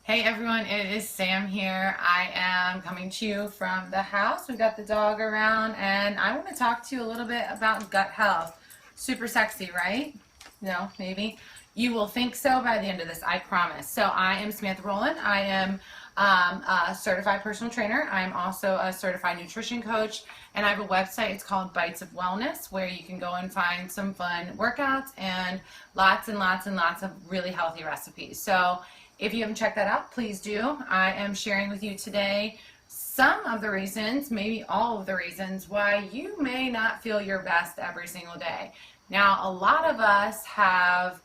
Hey everyone, it is Sam here. I am coming to you from the house. We've got the dog around, and I want to talk to you a little bit about gut health. Super sexy, right? No, maybe. You will think so by the end of this, I promise. So, I am Samantha Rowland. I am a certified personal trainer. I'm also a certified nutrition coach, and I have a website. It's called Bites of Wellness, where you can go and find some fun workouts and lots and lots and lots of really healthy recipes. So, if you haven't checked that out, please do. I am sharing with you today some of the reasons, maybe all of the reasons, why you may not feel your best every single day. Now, a lot of us have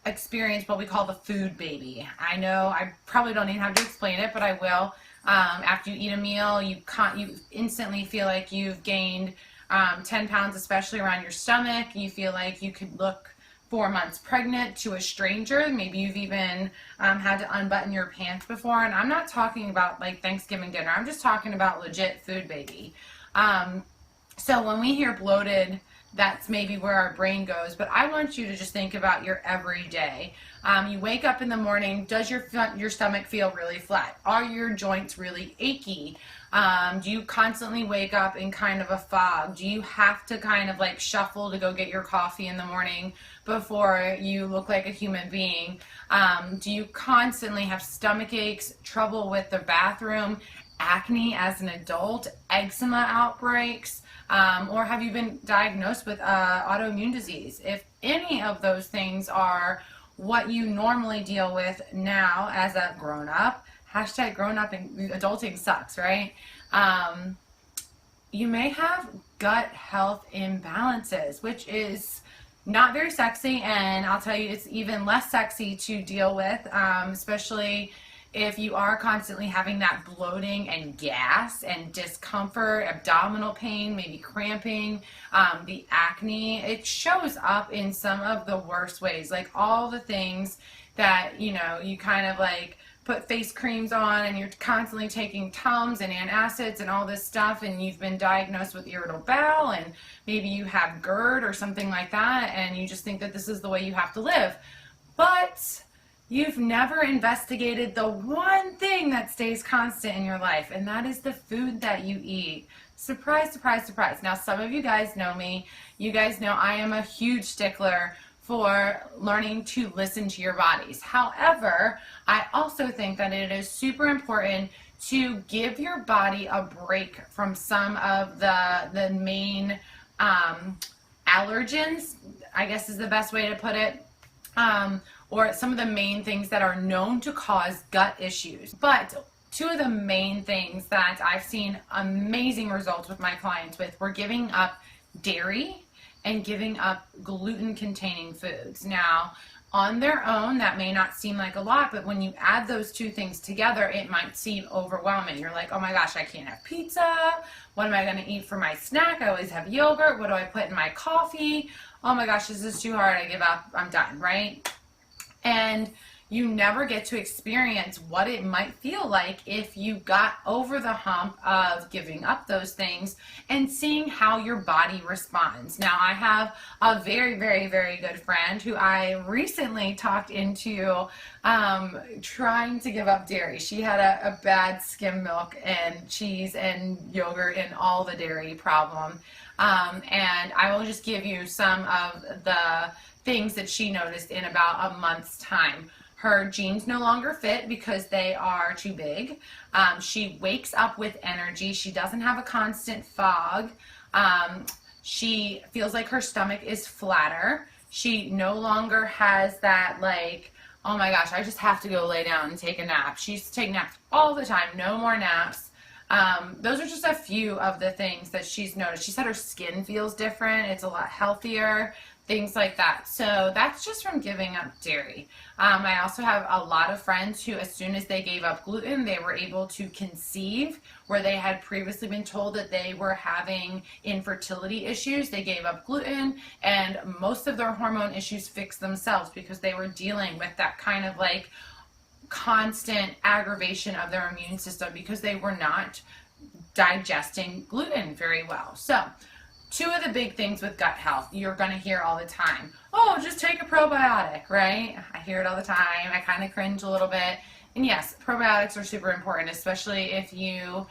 experienced what we call the food baby. I know I probably don't even have to explain it, but I will. After you eat a meal, you instantly feel like you've gained 10 pounds, especially around your stomach. You feel like you could look 4 months pregnant to a stranger. Maybe you've even had to unbutton your pants before. And I'm not talking about like Thanksgiving dinner. I'm just talking about legit food baby. So when we hear bloated, that's maybe where our brain goes. But I want you to just think about your everyday. You wake up in the morning. Does your stomach feel really flat? Are your joints really achy? Do you constantly wake up in kind of a fog? Do you have to kind of like shuffle to go get your coffee in the morning before you look like a human being? Do you constantly have stomach aches, trouble with the bathroom, acne as an adult, eczema outbreaks, or have you been diagnosed with autoimmune disease? If any of those things are what you normally deal with now as a grown-up, hashtag grown-up and adulting sucks, right? You may have gut health imbalances, which is not very sexy, and I'll tell you, it's even less sexy to deal with, especially if you are constantly having that bloating and gas and discomfort, abdominal pain, maybe cramping, the acne. It shows up in some of the worst ways, like all the things that, you kind of like put face creams on and you're constantly taking Tums and antacids and all this stuff, and you've been diagnosed with irritable bowel, and maybe you have GERD or something like that, and you just think that this is the way you have to live. But you've never investigated the one thing that stays constant in your life, and that is the food that you eat. Surprise, surprise, surprise. Now, some of you guys know me. You guys know I am a huge stickler for learning to listen to your bodies. However, I also think that it is super important to give your body a break from some of the main allergens, I guess is the best way to put it, or some of the main things that are known to cause gut issues. But two of the main things that I've seen amazing results with my clients with were giving up dairy and giving up gluten-containing foods. Now, on their own, that may not seem like a lot, but when you add those two things together, it might seem overwhelming. You're like, oh my gosh, I can't have pizza. What am I going to eat for my snack? I always have yogurt. What do I put in my coffee? Oh my gosh, this is too hard. I give up. I'm done, right? And you never get to experience what it might feel like if you got over the hump of giving up those things and seeing how your body responds. Now, I have a very, very, very good friend who I recently talked into trying to give up dairy. She had a bad skim milk and cheese and yogurt and all the dairy problem. And I will just give you some of the things that she noticed in about a month's time. Her jeans no longer fit because they are too big. She wakes up with energy. She doesn't have a constant fog. She feels like her stomach is flatter. She no longer has that like, oh my gosh, I just have to go lay down and take a nap. She used to take naps all the time, no more naps. Those are just a few of the things that she's noticed. She said her skin feels different. It's a lot healthier, things like that. So that's just from giving up dairy. I also have a lot of friends who, as soon as they gave up gluten, they were able to conceive, where they had previously been told that they were having infertility issues. They gave up gluten, and most of their hormone issues fixed themselves because they were dealing with that kind of like constant aggravation of their immune system because they were not digesting gluten very well. So two of the big things with gut health you're going to hear all the time. Oh, just take a probiotic, right? I hear it all the time. I kind of cringe a little bit. And yes, probiotics are super important, especially if you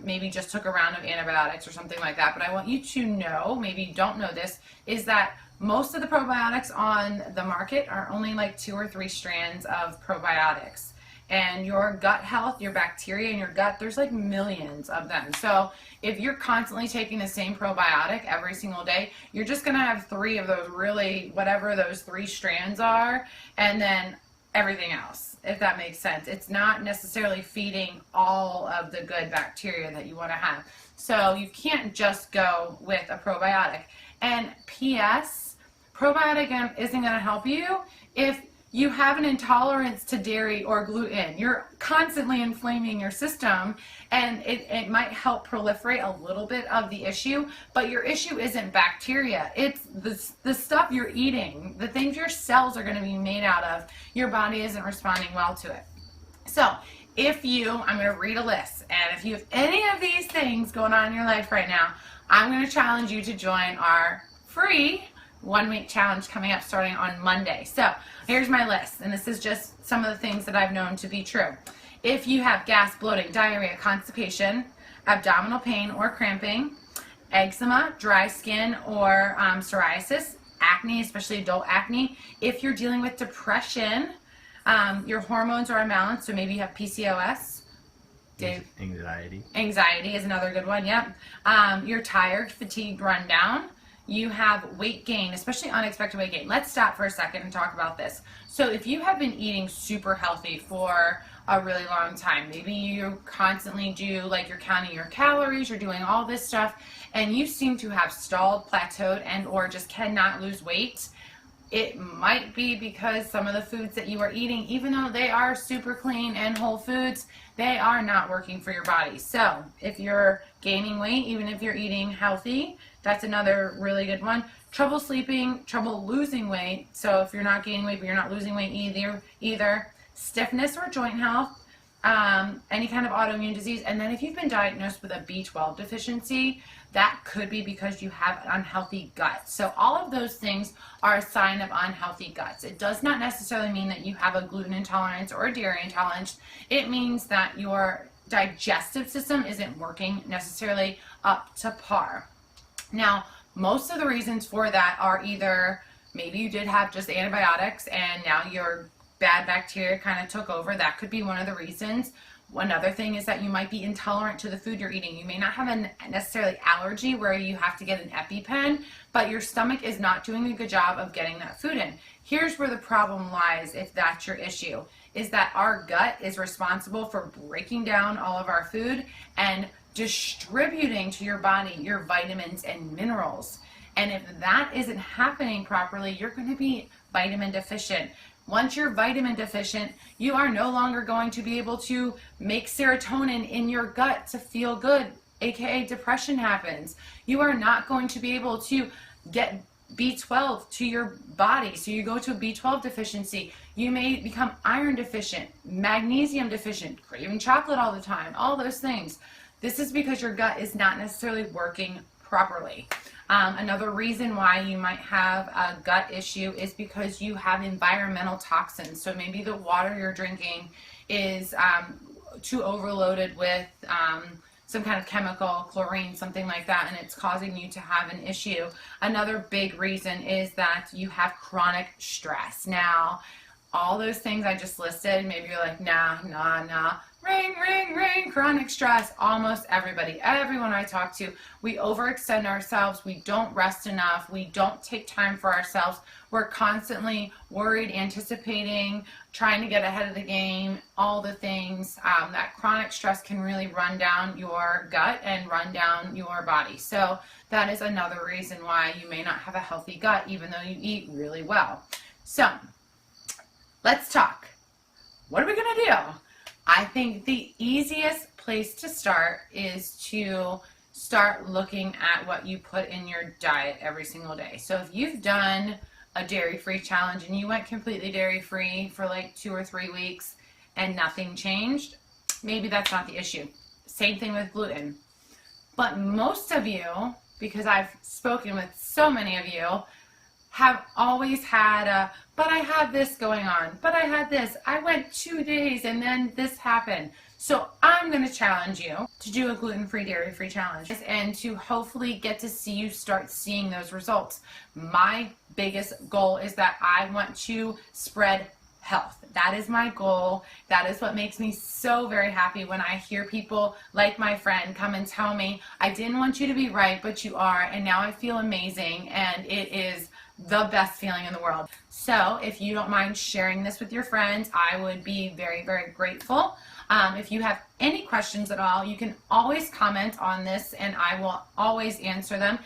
maybe just took a round of antibiotics or something like that. But I want you to know, maybe you don't know this, is that most of the probiotics on the market are only like 2 or 3 strands of probiotics. And your gut health, your bacteria in your gut, there's like millions of them. So if you're constantly taking the same probiotic every single day, you're just going to have 3 of those, really, whatever those 3 strands are, and then everything else, if that makes sense. It's not necessarily feeding all of the good bacteria that you want to have. So you can't just go with a probiotic. And P.S., probiotic isn't going to help you if you have an intolerance to dairy or gluten. You're constantly inflaming your system, and it might help proliferate a little bit of the issue, but your issue isn't bacteria. It's the stuff you're eating, the things your cells are going to be made out of. Your body isn't responding well to it. So I'm going to read a list, and if you have any of these things going on in your life right now, I'm going to challenge you to join our free 1-week challenge coming up starting on Monday. So here's my list, and this is just some of the things that I've known to be true. If you have gas, bloating, diarrhea, constipation, abdominal pain or cramping, eczema, dry skin or psoriasis, acne, especially adult acne, if you're dealing with depression, your hormones are imbalanced, so maybe you have PCOS. Dave? Anxiety is another good one, yep. You're tired, fatigued, run down. You have weight gain, especially unexpected weight gain. Let's stop for a second and talk about this. So if you have been eating super healthy for a really long time, maybe you constantly do, like, you're counting your calories, you're doing all this stuff, and you seem to have stalled, plateaued, and or just cannot lose weight, it might be because some of the foods that you are eating, even though they are super clean and whole foods, they are not working for your body. So if you're gaining weight, even if you're eating healthy, that's another really good one. Trouble sleeping, trouble losing weight. So if you're not gaining weight, but you're not losing weight either. Stiffness or joint health, any kind of autoimmune disease. And then if you've been diagnosed with a B12 deficiency, that could be because you have an unhealthy gut. So all of those things are a sign of unhealthy guts. It does not necessarily mean that you have a gluten intolerance or a dairy intolerance. It means that your digestive system isn't working necessarily up to par. Now, most of the reasons for that are either maybe you did have just antibiotics and now your bad bacteria kind of took over. That could be one of the reasons. Another thing is that you might be intolerant to the food you're eating. You may not have a necessarily allergy where you have to get an EpiPen, but your stomach is not doing a good job of getting that food in. Here's where the problem lies, if that's your issue, is that our gut is responsible for breaking down all of our food and distributing to your body your vitamins and minerals. And if that isn't happening properly, you're going to be vitamin deficient. Once you're vitamin deficient, you are no longer going to be able to make serotonin in your gut to feel good, aka depression happens. You are not going to be able to get B12 to your body, so you go to a B12 deficiency. You may become iron deficient, magnesium deficient, craving chocolate all the time, all those things. This is because your gut is not necessarily working properly. Another reason why you might have a gut issue is because you have environmental toxins. So maybe the water you're drinking is too overloaded with some kind of chemical, chlorine, something like that, and it's causing you to have an issue. Another big reason is that you have chronic stress. Now, all those things I just listed, maybe you're like, nah. Ring, chronic stress. Almost everybody, everyone I talk to, we overextend ourselves, we don't rest enough, we don't take time for ourselves, we're constantly worried, anticipating, trying to get ahead of the game, all the things. That chronic stress can really run down your gut and run down your body. So that is another reason why you may not have a healthy gut, even though you eat really well. So let's talk. What are we going to do? I think the easiest place to start is to start looking at what you put in your diet every single day. So if you've done a dairy-free challenge and you went completely dairy-free for like 2 or 3 weeks and nothing changed, maybe that's not the issue. Same thing with gluten. But most of you because I've spoken with so many of you, have always had a, but I had this going on, but I had this, I went 2 days and then this happened. So I'm going to challenge you to do a gluten-free, dairy-free challenge and to hopefully get to see you start seeing those results. My biggest goal is that I want to spread health. That is my goal. That is what makes me so very happy when I hear people like my friend come and tell me, I didn't want you to be right, but you are, and now I feel amazing, and it is the best feeling in the world. So if you don't mind sharing this with your friends, I would be very, very grateful. If you have any questions at all, you can always comment on this and I will always answer them.